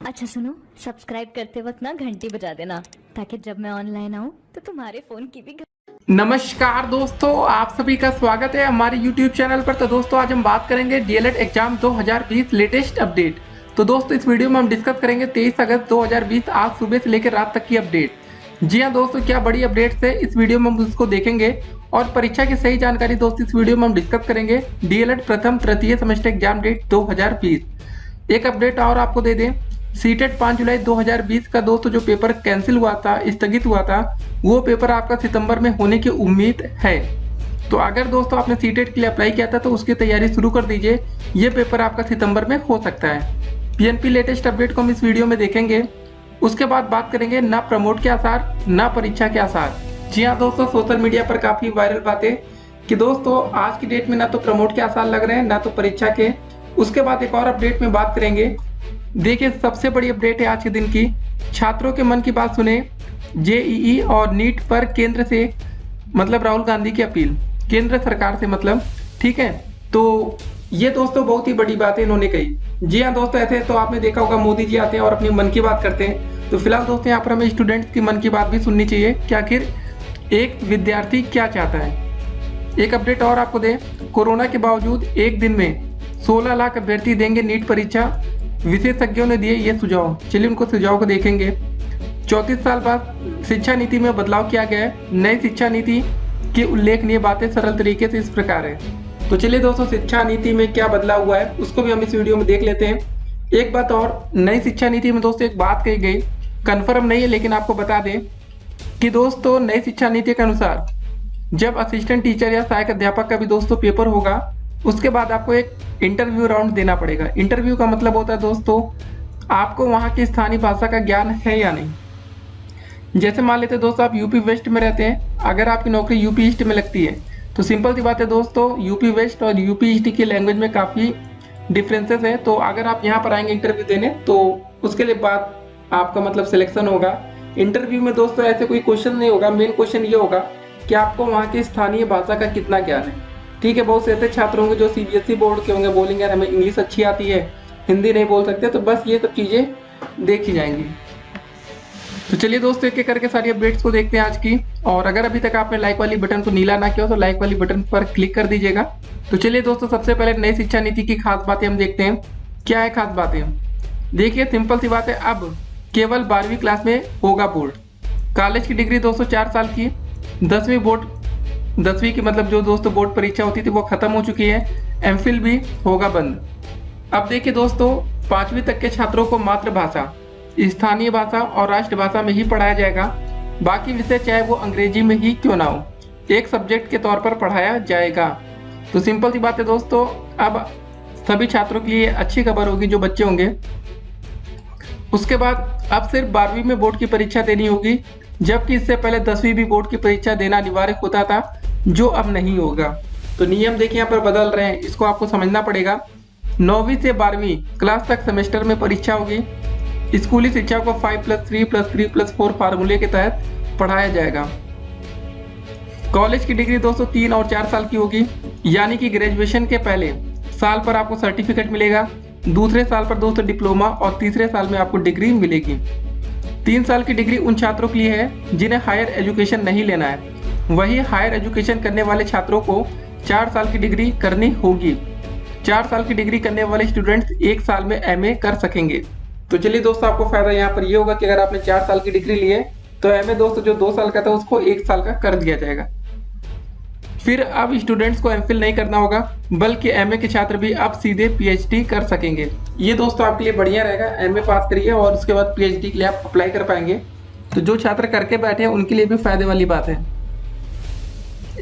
अच्छा सुनो, सब्सक्राइब करते वक्त ना घंटी बजा देना ताकि जब मैं ऑनलाइन आऊँ तो तुम्हारे फोन की भी नमस्कार दोस्तों, आप सभी का स्वागत है हमारे YouTube चैनल पर। तो दोस्तों आज हम बात करेंगे डीएलएड एग्जाम 2020 लेटेस्ट अपडेट। तो दोस्तों इस वीडियो में हम डिस्कस करेंगे 23 अगस्त 2020 आज सुबह से लेकर रात तक की अपडेट। जी हाँ दोस्तों, क्या बड़ी अपडेट्स है इस वीडियो में हम उसको देखेंगे और परीक्षा की सही जानकारी दोस्तों इस वीडियो में हम डिस्कस करेंगे। डीएलएड प्रथम तृतीय सेमेस्टर एग्जाम डेट 2020। एक अपडेट और आपको दे दें, सीटेट 5 जुलाई 2020 का दोस्तों जो पेपर कैंसिल हुआ था, स्थगित हुआ था, वो पेपर आपका सितंबर में होने की उम्मीद है। तो अगर दोस्तों आपने सीटेट के लिए अप्लाई किया था तो उसकी तैयारी शुरू कर दीजिए, ये पेपर आपका सितंबर में हो सकता है। पीएनपी लेटेस्ट अपडेट को हम इस वीडियो में देखेंगे। उसके बाद बात करेंगे ना प्रमोट के आसार ना परीक्षा के आसार। जी हाँ दोस्तों, सोशल मीडिया पर काफी वायरल बातें कि दोस्तों आज की डेट में ना तो प्रमोट के आसार लग रहे हैं ना तो परीक्षा के। उसके बाद एक और अपडेट में बात करेंगे। देखिए सबसे बड़ी अपडेट है आज के दिन की, छात्रों के मन की बात सुने। जेईई और नीट पर केंद्र से मतलब राहुल गांधी की अपील, केंद्र सरकार से मतलब, ठीक है। तो ये दोस्तों बहुत ही बड़ी बात है इन्होंने कही। जी हाँ दोस्तों, ऐसे तो आपने देखा होगा मोदी जी आते हैं और अपनी मन की बात करते हैं। तो फिलहाल दोस्तों यहाँ पर हमें स्टूडेंट्स की मन की बात भी सुननी चाहिए कि आखिर एक विद्यार्थी क्या चाहता है। एक अपडेट और आपको दें, कोरोना के बावजूद एक दिन में 16 लाख अभ्यर्थी देंगे नीट परीक्षा, विशेषज्ञों ने दिए ये सुझाव। चलिए उनको सुझाव को देखेंगे। 34 साल बाद शिक्षा नीति में बदलाव किया गया है। नई शिक्षा नीति की उल्लेखनीय बातें सरल तरीके से इस प्रकार है। तो चलिए दोस्तों शिक्षा नीति में क्या बदलाव हुआ है उसको भी हम इस वीडियो में देख लेते हैं। एक बात और, नई शिक्षा नीति में दोस्तों एक बात कही गई, कन्फर्म नहीं है लेकिन आपको बता दें कि दोस्तों नई शिक्षा नीति के अनुसार जब असिस्टेंट टीचर या सहायक अध्यापक का भी दोस्तों पेपर होगा, उसके बाद आपको एक इंटरव्यू राउंड देना पड़ेगा। इंटरव्यू का मतलब होता है दोस्तों आपको वहाँ की स्थानीय भाषा का ज्ञान है या नहीं। जैसे मान लेते दोस्तों आप यूपी वेस्ट में रहते हैं, अगर आपकी नौकरी यूपी ईस्ट में लगती है तो सिंपल सी बात है दोस्तों यूपी वेस्ट और यूपी ईस्ट की लैंग्वेज में काफ़ी डिफरेंसेस है। तो अगर आप यहाँ पर आएंगे इंटरव्यू देने तो उसके लिए बाद आपका मतलब सिलेक्शन होगा। इंटरव्यू में दोस्तों ऐसे कोई क्वेश्चन नहीं होगा, मेन क्वेश्चन ये होगा कि आपको वहाँ की स्थानीय भाषा का कितना ज्ञान है, ठीक है। बहुत से ऐसे छात्र होंगे जो सीबीएसई बोर्ड के होंगे, बोलेंगे यार हमें इंग्लिश अच्छी आती है, हिंदी नहीं बोल सकते, तो बस ये सब चीज़ें देखी जाएंगी। तो चलिए दोस्तों एक एक करके सारी अपडेट्स को देखते हैं आज की। और अगर अभी तक आपने लाइक वाली बटन को नीला ना किया हो तो लाइक वाली बटन पर क्लिक कर दीजिएगा। तो चलिए दोस्तों सबसे पहले नई शिक्षा नीति की खास बातें हम देखते हैं। क्या है खास बातें, देखिए सिंपल सी बात है, अब केवल 12वीं क्लास में होगा बोर्ड। कॉलेज की डिग्री दोस्तों 4 साल की, 10वीं की मतलब जो दोस्तों बोर्ड परीक्षा होती थी वो खत्म हो चुकी है। एमफिल भी होगा बंद। अब देखिए दोस्तों 5वीं तक के छात्रों को मातृभाषा, स्थानीय भाषा और राष्ट्रभाषा में ही पढ़ाया जाएगा। बाकी विषय चाहे वो अंग्रेजी में ही क्यों ना हो, एक सब्जेक्ट के तौर पर पढ़ाया जाएगा। तो सिंपल सी बात है दोस्तों, अब सभी छात्रों के लिए अच्छी खबर होगी जो बच्चे होंगे। उसके बाद अब सिर्फ 12वीं में बोर्ड की परीक्षा देनी होगी, जबकि इससे पहले 10वीं भी बोर्ड की परीक्षा देना अनिवार्य होता था, जो अब नहीं होगा। तो नियम देखिए यहाँ पर बदल रहे हैं, इसको आपको समझना पड़ेगा। 9वीं से 12वीं क्लास तक सेमेस्टर में परीक्षा होगी। स्कूली शिक्षा को 5+3+3+4 फार्मूले के तहत पढ़ाया जाएगा। कॉलेज की डिग्री दोस्तों 3 और 4 साल की होगी, यानी कि ग्रेजुएशन के पहले साल पर आपको सर्टिफिकेट मिलेगा, दूसरे साल पर दोस्तों डिप्लोमा और तीसरे साल में आपको डिग्री मिलेगी। 3 साल की डिग्री उन छात्रों के लिए है जिन्हें हायर एजुकेशन नहीं लेना है। वही हायर एजुकेशन करने वाले छात्रों को 4 साल की डिग्री करनी होगी। 4 साल की डिग्री करने वाले स्टूडेंट्स 1 साल में एमए कर सकेंगे। तो चलिए दोस्तों आपको फायदा यहाँ पर ये होगा कि अगर आपने 4 साल की डिग्री ली है तो एमए दोस्तों जो 2 साल का था उसको 1 साल का कर दिया जाएगा। फिर अब स्टूडेंट्स को एमफिल नहीं करना होगा, बल्कि एमए के छात्र भी अब सीधे पीएचडी कर सकेंगे। ये दोस्तों आपके लिए बढ़िया रहेगा, एमए पास करिए और उसके बाद पीएचडी के लिए आप अप्लाई कर पाएंगे। तो जो छात्र करके बैठे हैं उनके लिए भी फायदे वाली बात है।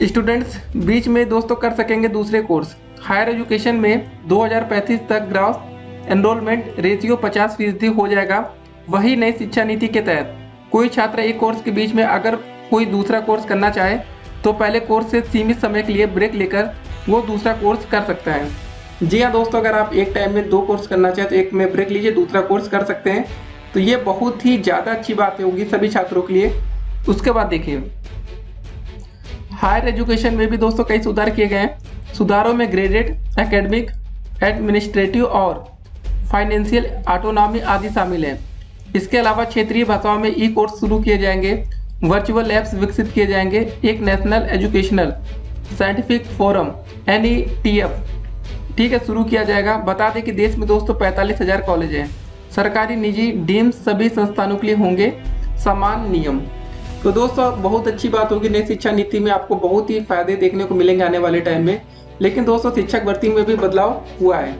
स्टूडेंट्स बीच में दोस्तों कर सकेंगे दूसरे कोर्स। हायर एजुकेशन में 2035 तक ग्रॉस एनरोलमेंट रेशियो 50% हो जाएगा। वही नई शिक्षा नीति के तहत कोई छात्र एक कोर्स के बीच में अगर कोई दूसरा कोर्स करना चाहे तो पहले कोर्स से सीमित समय के लिए ब्रेक लेकर वो दूसरा कोर्स कर सकता है। जी हाँ दोस्तों, अगर आप एक टाइम में 2 कोर्स करना चाहें तो एक में ब्रेक लीजिए, दूसरा कोर्स कर सकते हैं। तो ये बहुत ही ज़्यादा अच्छी बात होगी सभी छात्रों के लिए। उसके बाद देखिए हायर एजुकेशन में भी दोस्तों कई सुधार किए गए हैं। सुधारों में ग्रेडेड, एकेडमिक, एडमिनिस्ट्रेटिव और फाइनेंशियल ऑटोनॉमी आदि शामिल है। इसके अलावा क्षेत्रीय भाषाओं में ई कोर्स शुरू किए जाएंगे, वर्चुअल लैब्स विकसित किए जाएंगे, एक national educational scientific forum NETF ठीक है शुरू किया जाएगा। बता दें कि देश में दोस्तों 45,000 कॉलेज हैं, सरकारी निजी डीम्ड सभी संस्थानों के लिए होंगे समान नियम। तो दोस्तों बहुत अच्छी बात होगी, नई शिक्षा नीति में आपको बहुत ही फायदे देखने को मिलेंगे आने वाले टाइम में। लेकिन दोस्तों शिक्षक भर्ती में भी बदलाव हुआ है,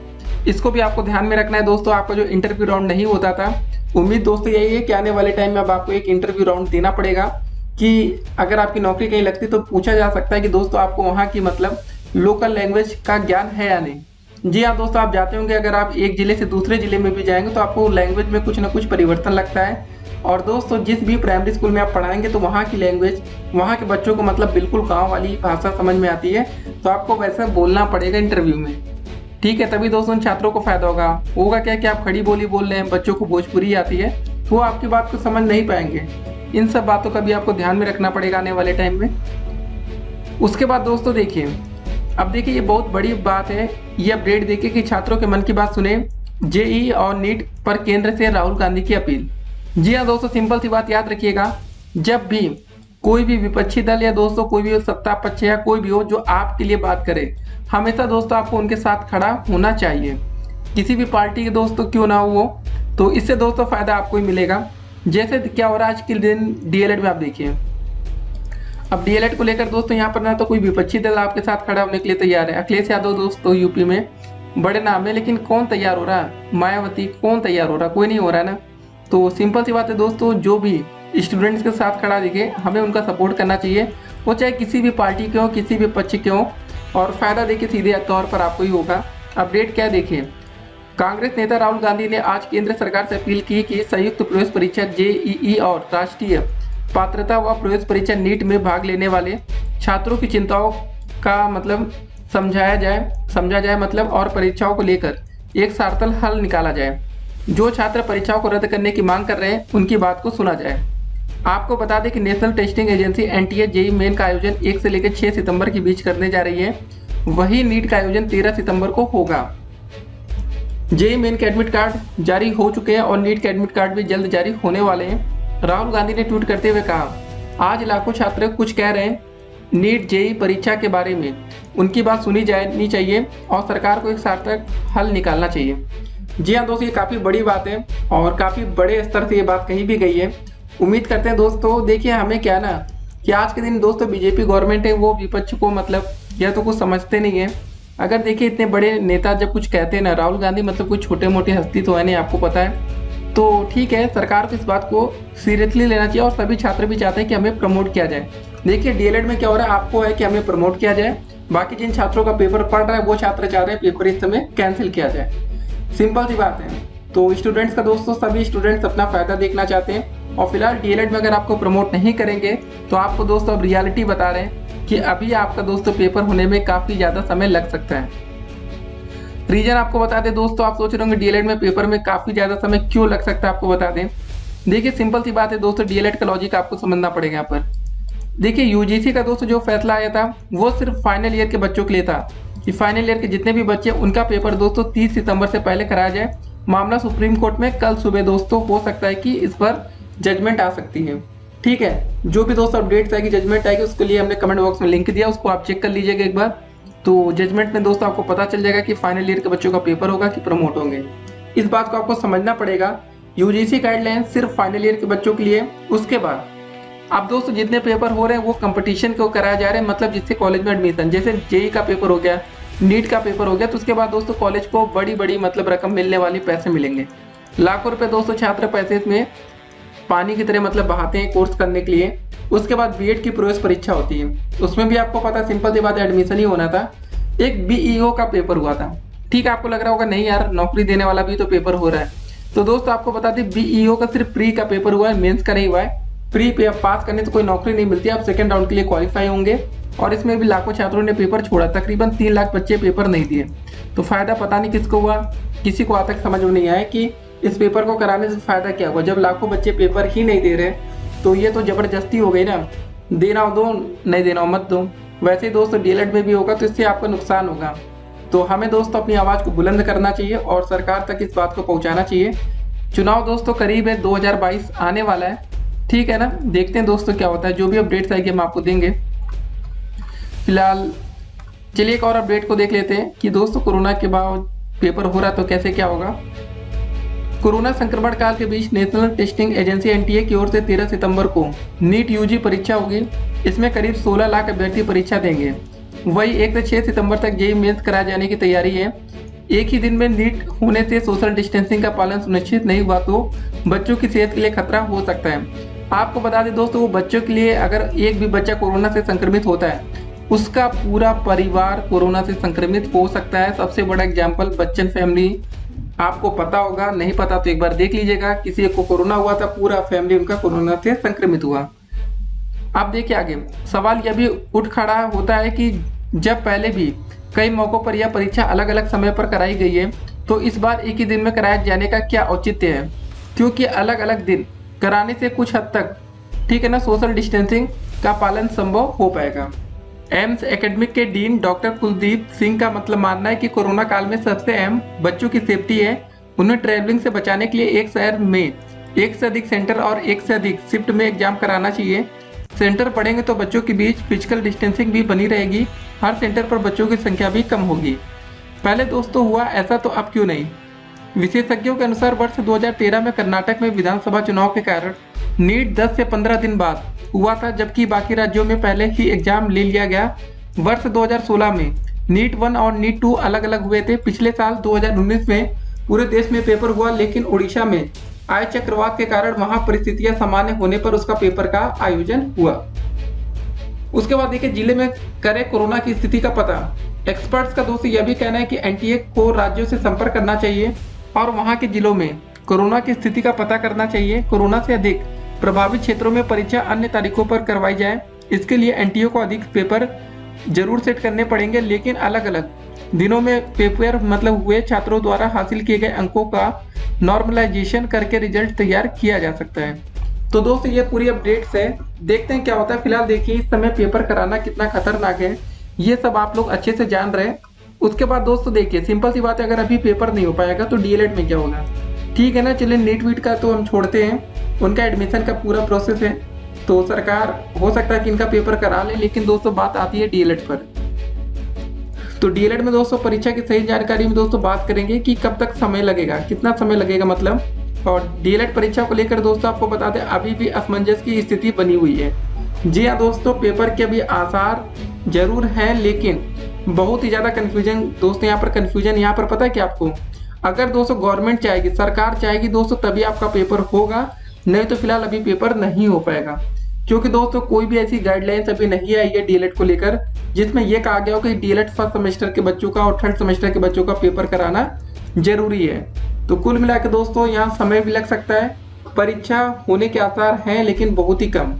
इसको भी आपको ध्यान में रखना है। दोस्तों आपका जो इंटरव्यू राउंड नहीं होता था, उम्मीद दोस्तों यही है कि आने वाले टाइम में अब आपको एक इंटरव्यू राउंड देना पड़ेगा कि अगर आपकी नौकरी कहीं लगती तो पूछा जा सकता है कि दोस्तों आपको वहाँ की मतलब लोकल लैंग्वेज का ज्ञान है या नहीं। जी हाँ दोस्तों, आप जाते होंगे अगर आप एक जिले से दूसरे जिले में भी जाएंगे तो आपको लैंग्वेज में कुछ ना कुछ परिवर्तन लगता है। और दोस्तों जिस भी प्राइमरी स्कूल में आप पढ़ाएंगे तो वहाँ की लैंग्वेज वहाँ के बच्चों को मतलब बिल्कुल गाँव वाली भाषा समझ में आती है, तो आपको वैसा बोलना पड़ेगा इंटरव्यू में, ठीक है। तभी दोस्तों छात्रों को फायदा होगा क्या कि आप खड़ी बोली बोल रहे हैं, बच्चों को भोजपुरी आती है, वो आपकी बात को समझ नहीं पाएंगे। इन सब बातों का भी आपको ध्यान में रखना पड़ेगा आने वाले टाइम में। उसके बाद दोस्तों देखिए, अब देखिए ये बहुत बड़ी बात है, ये अपडेट देखिए कि छात्रों के मन की बात सुने, JEE और नीट पर केंद्र से राहुल गांधी की अपील। जी हाँ दोस्तों, सिंपल सी बात याद रखिएगा, जब भी कोई भी विपक्षी दल या दोस्तों कोई भी सत्ता पक्ष या कोई भी हो जो आपके लिए बात करे, हमेशा दोस्तों आपको उनके साथ खड़ा होना चाहिए, किसी भी पार्टी के दोस्तों क्यों ना हो वो। तो इससे दोस्तों फायदा आपको ही मिलेगा। जैसे क्या हो रहा है आज के दिन DLED में, आप देखिए अब DLED को लेकर दोस्तों यहाँ पर ना तो कोई विपक्षी दल आपके साथ खड़ा होने के लिए तैयार है। अखिलेश यादव दोस्तों यूपी में बड़े नाम है, लेकिन कौन तैयार हो रहा है? मायावती कौन तैयार हो रहा? कोई नहीं हो रहा है ना। तो सिंपल सी बात है दोस्तों, जो भी स्टूडेंट्स के साथ खड़ा दिखे हमें उनका सपोर्ट करना चाहिए, वो चाहे किसी भी पार्टी के हो, किसी भी पक्ष के हो, और फायदा देखिए सीधे तौर पर आपको ही होगा। अपडेट क्या देखिए, कांग्रेस नेता राहुल गांधी ने आज केंद्र सरकार से अपील की कि संयुक्त प्रवेश परीक्षा JEE और राष्ट्रीय पात्रता व प्रवेश परीक्षा नीट में भाग लेने वाले छात्रों की चिंताओं का मतलब समझा जाए मतलब और परीक्षाओं को लेकर एक सार्थक हल निकाला जाए। जो छात्र परीक्षाओं को रद्द करने की मांग कर रहे हैं उनकी बात को सुना जाए। आपको बता दें कि national testing agency NTA JEE main का आयोजन 1 से लेकर 6 सितंबर के बीच करने जा रही है, वही नीट का आयोजन 13 सितंबर को होगा। JEE मेन के एडमिट कार्ड जारी हो चुके हैं और नीट के एडमिट कार्ड भी जल्द जारी होने वाले हैं। राहुल गांधी ने ट्वीट करते हुए कहा, आज लाखों छात्र कुछ कह रहे हैं नीट JEE परीक्षा के बारे में, उनकी बात सुनी जानी चाहिए और सरकार को एक सार्थक हल निकालना चाहिए। जी हाँ दोस्तों, ये काफ़ी बड़ी बात है और काफ़ी बड़े स्तर से ये बात कही भी गई है। उम्मीद करते हैं दोस्तों, देखिए हमें क्या ना कि आज के दिन दोस्तों BJP गवर्नमेंट है वो विपक्ष को मतलब या तो कुछ समझते नहीं है। अगर देखिए इतने बड़े नेता जब कुछ कहते हैं ना, राहुल गांधी मतलब कुछ छोटे मोटे हस्ती तो है नहीं, आपको पता है, तो ठीक है सरकार को इस बात को सीरियसली लेना चाहिए और सभी छात्र भी चाहते हैं कि हमें प्रमोट किया जाए। देखिए DLED में क्या हो रहा है, आपको है कि हमें प्रमोट किया जाए, बाकी जिन छात्रों का पेपर पढ़ रहा है वो छात्र चाह रहे हैं पेपर इस समय कैंसिल किया जाए। सिंपल सी बात है। तो स्टूडेंट्स का दोस्तों सभी स्टूडेंट्स अपना फायदा देखना चाहते हैं और फिलहाल DLED में अगर आपको प्रमोट नहीं करेंगे तो आपको दोस्तों अब रियलिटी बता रहे हैं कि अभी आपका दोस्तों पेपर होने में काफ़ी ज़्यादा समय लग सकता है। रीजन आपको बता दें दोस्तों, आप सोच रहे होंगे DLED में पेपर में काफ़ी ज़्यादा समय क्यों लग सकता है, आपको बता दें। देखिए सिंपल सी बात है दोस्तों, DLED का लॉजिक आपको समझना पड़ेगा यहाँ पर। देखिए UGC का दोस्तों जो फैसला आया था वो सिर्फ फाइनल ईयर के बच्चों के लिए था कि फाइनल ईयर के जितने भी बच्चे उनका पेपर दोस्तों 30 सितंबर से पहले कराया जाए। मामला सुप्रीम कोर्ट में कल सुबह दोस्तों हो सकता है कि इस पर जजमेंट आ सकती है, ठीक है। जो भी दोस्तों अपडेट्स आएगी, जजमेंट आएगी, उसके लिए हमने कमेंट बॉक्स में लिंक दिया, उसको आप चेक कर लीजिएगा एक बार। तो जजमेंट में दोस्तों आपको पता चल जाएगा कि फाइनल ईयर के बच्चों का पेपर होगा कि प्रमोट होंगे। इस बात को आपको समझना पड़ेगा। UGC गाइडलाइन सिर्फ फाइनल ईयर के बच्चों के लिए। उसके बाद अब दोस्तों जितने पेपर हो रहे हैं वो कंपटीशन को कराया जा रहे हैं, मतलब जिससे कॉलेज में एडमिशन, जैसे JEE का पेपर हो गया, नीट का पेपर हो गया, तो उसके बाद दोस्तों कॉलेज को बड़ी बड़ी मतलब रकम मिलने वाली, पैसे मिलेंगे, लाखों रुपए दोस्तों छात्र पैसे इसमें पानी की तरह मतलब बहाते हैं कोर्स करने के लिए। उसके बाद BEd की प्रवेश परीक्षा होती है, उसमें भी आपको पता सिंपल सी बात है एडमिशन ही होना था। एक BEO का पेपर हुआ था, ठीक है। आपको लग रहा होगा नहीं यार नौकरी देने वाला भी तो पेपर हो रहा है, तो दोस्तों आपको बता दें BEO का सिर्फ प्री का पेपर हुआ है, मेंस का नहीं हुआ है। प्री पे पास करने से कोई नौकरी नहीं मिलती, आप सेकंड राउंड के लिए क्वालिफाई होंगे और इसमें भी लाखों छात्रों ने पेपर छोड़ा, तकरीबन 3 लाख बच्चे पेपर नहीं दिए। तो फायदा पता नहीं किसको हुआ, किसी को आज तक समझ में नहीं आया कि इस पेपर को कराने से फायदा क्या हुआ। जब लाखों बच्चे पेपर ही नहीं दे रहे तो ये तो जबरदस्ती हो गई ना, देना हो दो, नहीं देना हो मत दो। वैसे ही दोस्तों DLED में भी होगा तो इससे आपका नुकसान होगा। तो हमें दोस्तों अपनी आवाज़ को बुलंद करना चाहिए और सरकार तक इस बात को पहुंचाना चाहिए। चुनाव दोस्तों करीब है, 2022 आने वाला है, ठीक है ना। देखते हैं दोस्तों क्या होता है, जो भी अपडेट्स आएगी हम आपको देंगे। फिलहाल चलिए एक और अपडेट को देख लेते हैं कि दोस्तों कोरोना के बाद पेपर हो रहा तो कैसे क्या होगा। कोरोना संक्रमण काल के बीच नेशनल टेस्टिंग एजेंसी एनटीए की ओर से 13 सितंबर को नीट यूजी परीक्षा होगी। इसमें करीब 16 लाख अभ्यर्थी परीक्षा देंगे। वही 1 से 6 सितंबर तक जेईई मेंस कराए जाने की तैयारी है। एक ही दिन में नीट होने से सोशल डिस्टेंसिंग का पालन सुनिश्चित नहीं हुआ तो बच्चों की सेहत के लिए खतरा हो सकता है। आपको बता दें दोस्तों, वो बच्चों के लिए अगर एक भी बच्चा कोरोना से संक्रमित होता है, उसका पूरा परिवार कोरोना से संक्रमित हो सकता है। सबसे बड़ा एग्जाम्पल बच्चन फैमिली, आपको पता होगा, नहीं पता तो एक बार देख लीजिएगा। किसी को कोरोना हुआ था, पूरा फैमिली उनका कोरोना से संक्रमित हुआ। अब देखिए आगे सवाल यह भी उठ खड़ा होता है कि जब पहले भी कई मौकों पर यह परीक्षा अलग अलग समय पर कराई गई है, तो इस बार एक ही दिन में कराए जाने का क्या औचित्य है, क्योंकि अलग अलग दिन कराने से कुछ हद तक, ठीक है ना, सोशल डिस्टेंसिंग का पालन संभव हो पाएगा। एम्स एकेडमिक के डीन डॉक्टर कुलदीप सिंह का मतलब मानना है कि कोरोना काल में सबसे अहम बच्चों की सेफ्टी है। उन्हें ट्रैवलिंग से बचाने के लिए एक शहर में एक से अधिक सेंटर और एक से अधिक शिफ्ट में एग्जाम कराना चाहिए। सेंटर पढ़ेंगे तो बच्चों के बीच फिजिकल डिस्टेंसिंग भी बनी रहेगी। हर सेंटर पर बच्चों की संख्या भी कम होगी। पहले दोस्तों हुआ ऐसा तो अब क्यों नहीं। विशेषज्ञों के अनुसार वर्ष 2013 में कर्नाटक में विधानसभा चुनाव के कारण नीट 10 से 15 दिन बाद हुआ था, जबकि बाकी राज्यों में पहले ही एग्जाम ले लिया गया। वर्ष 2016 में नीट 1 और नीट 2 अलग अलग हुए थे। पिछले साल 2019 में पूरे देश में पेपर हुआ, लेकिन उड़ीसा में आए चक्रवात के कारण वहां परिस्थितियां सामान्य होने पर उसका पेपर का आयोजन हुआ। उसके बाद देखिए जिले में करे कोरोना की स्थिति का पता। एक्सपर्ट्स का दोस्तों यह भी कहना है कि एनटीए को राज्यों से संपर्क करना चाहिए और वहां के जिलों में कोरोना की स्थिति का पता करना चाहिए। कोरोना से अधिक प्रभावित क्षेत्रों में परीक्षा अन्य तारीखों पर करवाई जाए। इसके लिए एनटीए को अधिक पेपर जरूर सेट करने पड़ेंगे, लेकिन अलग अलग दिनों में पेपर मतलब हुए छात्रों द्वारा हासिल किए गए अंकों का नॉर्मलाइजेशन करके रिजल्ट तैयार किया जा सकता है। तो दोस्तों ये पूरी अपडेट्स है, देखते हैं क्या होता है। फिलहाल देखिए इस समय पेपर कराना कितना खतरनाक है, ये सब आप लोग अच्छे से जान रहे हैं। उसके बाद दोस्तों देखिए सिंपल सी बात है, अगर अभी पेपर नहीं हो पाएगा तो डीएलएड में क्या होगा, ठीक है ना। चलिए नीट वीट का तो हम छोड़ते हैं, उनका एडमिशन का पूरा प्रोसेस है, तो सरकार हो सकता है कि इनका पेपर करा ले। लेकिन दोस्तों बात आती है डीएलएड पर। तो डीएलएड में दोस्तों परीक्षा की सही जानकारी में दोस्तों बात करेंगे कि कब तक समय लगेगा, कितना समय लगेगा मतलब। और डीएलएड परीक्षा को लेकर दोस्तों आपको बता दें अभी भी असमंजस की स्थिति बनी हुई है। जी हाँ दोस्तों, पेपर के अभी आसार जरूर हैं, लेकिन बहुत ही ज़्यादा कन्फ्यूजन दोस्तों। यहाँ पर कन्फ्यूजन यहाँ पर पता है कि आपको, अगर दोस्तों गवर्नमेंट चाहेगी, सरकार चाहेगी दोस्तों, तभी आपका पेपर होगा, नहीं तो फिलहाल अभी पेपर नहीं हो पाएगा। क्योंकि दोस्तों कोई भी ऐसी गाइडलाइंस अभी नहीं आई है डीएलएड को लेकर जिसमें यह कहा गया हो कि डीएलएड फर्स्ट सेमेस्टर के बच्चों का और थर्ड सेमेस्टर के बच्चों का पेपर कराना जरूरी है। तो कुल मिलाकर दोस्तों यहाँ समय भी लग सकता है, परीक्षा होने के आसार हैं लेकिन बहुत ही कम,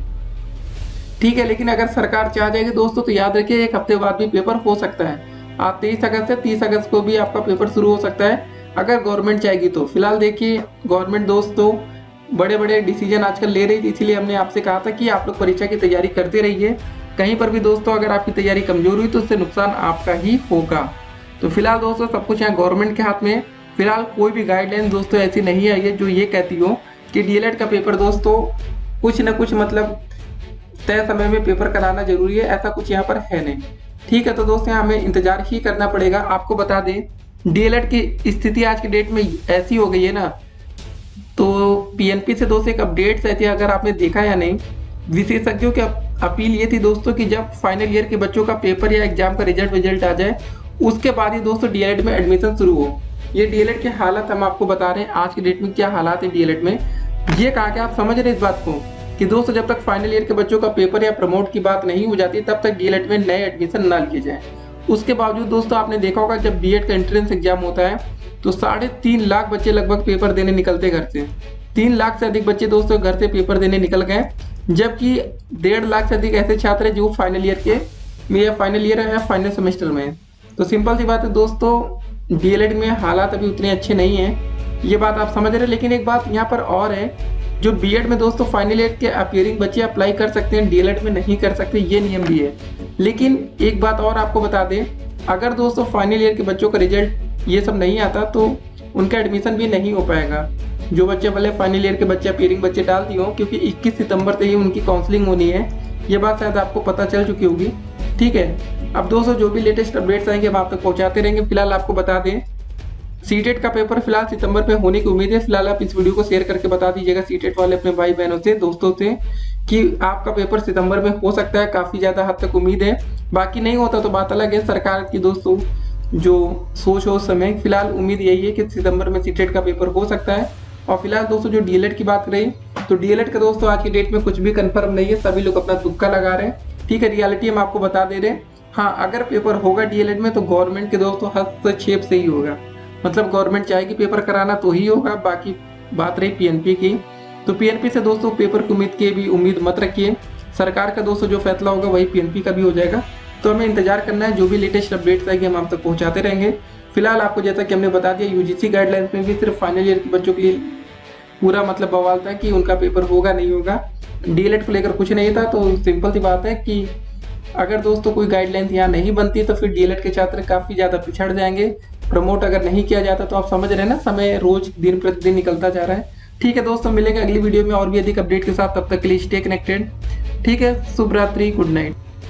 ठीक है। लेकिन अगर सरकार चाह जाएगी दोस्तों तो याद रखिए 1 हफ्ते बाद भी पेपर हो सकता है। आप 23 अगस्त से 30 अगस्त को भी आपका पेपर शुरू हो सकता है अगर गवर्नमेंट चाहेगी तो। फिलहाल देखिए गवर्नमेंट दोस्तों बड़े बड़े डिसीजन आजकल ले रही थी, इसीलिए हमने आपसे कहा था कि आप लोग परीक्षा की तैयारी करते रहिए। कहीं पर भी दोस्तों अगर आपकी तैयारी कमजोर हुई तो उससे नुकसान आपका ही होगा। तो फिलहाल दोस्तों सब कुछ यहाँ गवर्नमेंट के हाथ में। फिलहाल कोई भी गाइडलाइन दोस्तों ऐसी नहीं आई है जो ये कहती हो कि डीएलएड का पेपर दोस्तों कुछ न कुछ मतलब तय समय में पेपर कराना जरूरी है, ऐसा कुछ यहाँ पर है नहीं, ठीक है। तो दोस्तों हमें इंतजार ही करना पड़ेगा। आपको बता दें डीएलएड की स्थिति आज की डेट में ऐसी हो गई है ना, तो पीएनपी से दोस्तों एक अपडेट्स आई थी, अगर आपने देखा या नहीं। विशेषज्ञों की अपील ये थी दोस्तों कि जब फाइनल ईयर के बच्चों का पेपर या एग्जाम का रिजल्ट आ जाए उसके बाद ही दोस्तों डीएलएड में एडमिशन शुरू हो। ये डीएलएड के हालात हम आपको बता रहे हैं आज की डेट में क्या हालात है डीएलएड में। ये कहा कि आप समझ रहे इस बात को कि दोस्तों जब तक फाइनल ईयर के बच्चों का पेपर या प्रमोट की बात नहीं हो जाती तब तक डीएलएड में नए एडमिशन ना लिए जाए। उसके बावजूद दोस्तों आपने देखा होगा जब बीएड का एंट्रेंस एग्जाम होता है तो 3.5 लाख बच्चे लगभग पेपर देने निकलते घर से। 3 लाख से अधिक बच्चे दोस्तों घर से पेपर देने निकल गए, जबकि 1.5 लाख से अधिक ऐसे छात्र हैं जो फाइनल ईयर है फाइनल सेमेस्टर में। तो सिंपल सी बात है दोस्तों डीएलएड में हालात अभी उतने अच्छे नहीं हैं, ये बात आप समझ रहे हैं। लेकिन एक बात यहाँ पर और है, जो बीएड में दोस्तों फाइनल ईयर के अपीयरिंग बच्चे अप्लाई कर सकते हैं, डीएलएड में नहीं कर सकते, ये नियम भी है। लेकिन एक बात और आपको बता दें, अगर दोस्तों फाइनल ईयर के बच्चों का रिजल्ट ये सब नहीं आता तो उनका एडमिशन भी नहीं हो पाएगा। जो बच्चे पहले फाइनल ईयर के बच्चे अपीयरिंग बच्चे डाल दिए हों, क्योंकि 21 सितंबर से ही उनकी काउंसलिंग होनी है, ये बात शायद आपको पता चल चुकी होगी। ठीक है, अब दोस्तों जो भी लेटेस्ट अपडेट्स आएंगे हम आप तक पहुंचाते रहेंगे। फिलहाल आपको बता दें सीटेट का पेपर फिलहाल सितंबर में होने की उम्मीद है। फिलहाल आप इस वीडियो को शेयर करके बता दीजिएगा सीटेट वाले अपने भाई बहनों से, दोस्तों से, कि आपका पेपर सितंबर में हो सकता है। काफ़ी ज़्यादा हद तक उम्मीद है, बाकी नहीं होता तो बात अलग है। सरकार की दोस्तों जो सोच हो उस समय, फिलहाल उम्मीद यही है कि सितंबर में सीटेट का पेपर हो सकता है। और फिलहाल दोस्तों जो डीएलएड की बात करें तो डीएलएड का दोस्तों आज की डेट में कुछ भी कंफर्म नहीं है, सभी लोग अपना तुक्का लगा रहे हैं। ठीक है, रियलिटी हम आपको बता दे रहे हैं। हाँ, अगर पेपर होगा डीएलएड में तो गवर्नमेंट के दोस्तों हस्तक्षेप से ही होगा, मतलब गवर्नमेंट चाहेगी पेपर कराना तो ही होगा। बाकी बात रही पीएनपी की, तो पीएनपी से दोस्तों पेपर की उम्मीद की भी उम्मीद मत रखिए। सरकार का दोस्तों जो फैसला होगा वही पीएनपी का भी हो जाएगा। तो हमें इंतजार करना है, जो भी लेटेस्ट अपडेट्स आएंगे हम आप तक पहुंचाते रहेंगे। फिलहाल आपको जैसा कि हमने बता दिया यूजीसी गाइडलाइंस में भी सिर्फ फाइनल ईयर के बच्चों के लिए पूरा मतलब बवाल था कि उनका पेपर होगा नहीं होगा। डीएलएड को लेकर कुछ नहीं था। तो सिंपल सी बात है कि अगर दोस्तों कोई गाइडलाइंस यहाँ नहीं बनती तो फिर डीएलएड के छात्र काफ़ी ज़्यादा पिछड़ जाएंगे। प्रमोट अगर नहीं किया जाता तो आप समझ रहे हैं ना, समय रोज दिन प्रतिदिन निकलता जा रहा है। ठीक है दोस्तों, मिलेंगे अगली वीडियो में और भी अधिक अपडेट के साथ। तब तक के लिए स्टे कनेक्टेड। ठीक है, शुभ रात्रि, गुड नाइट।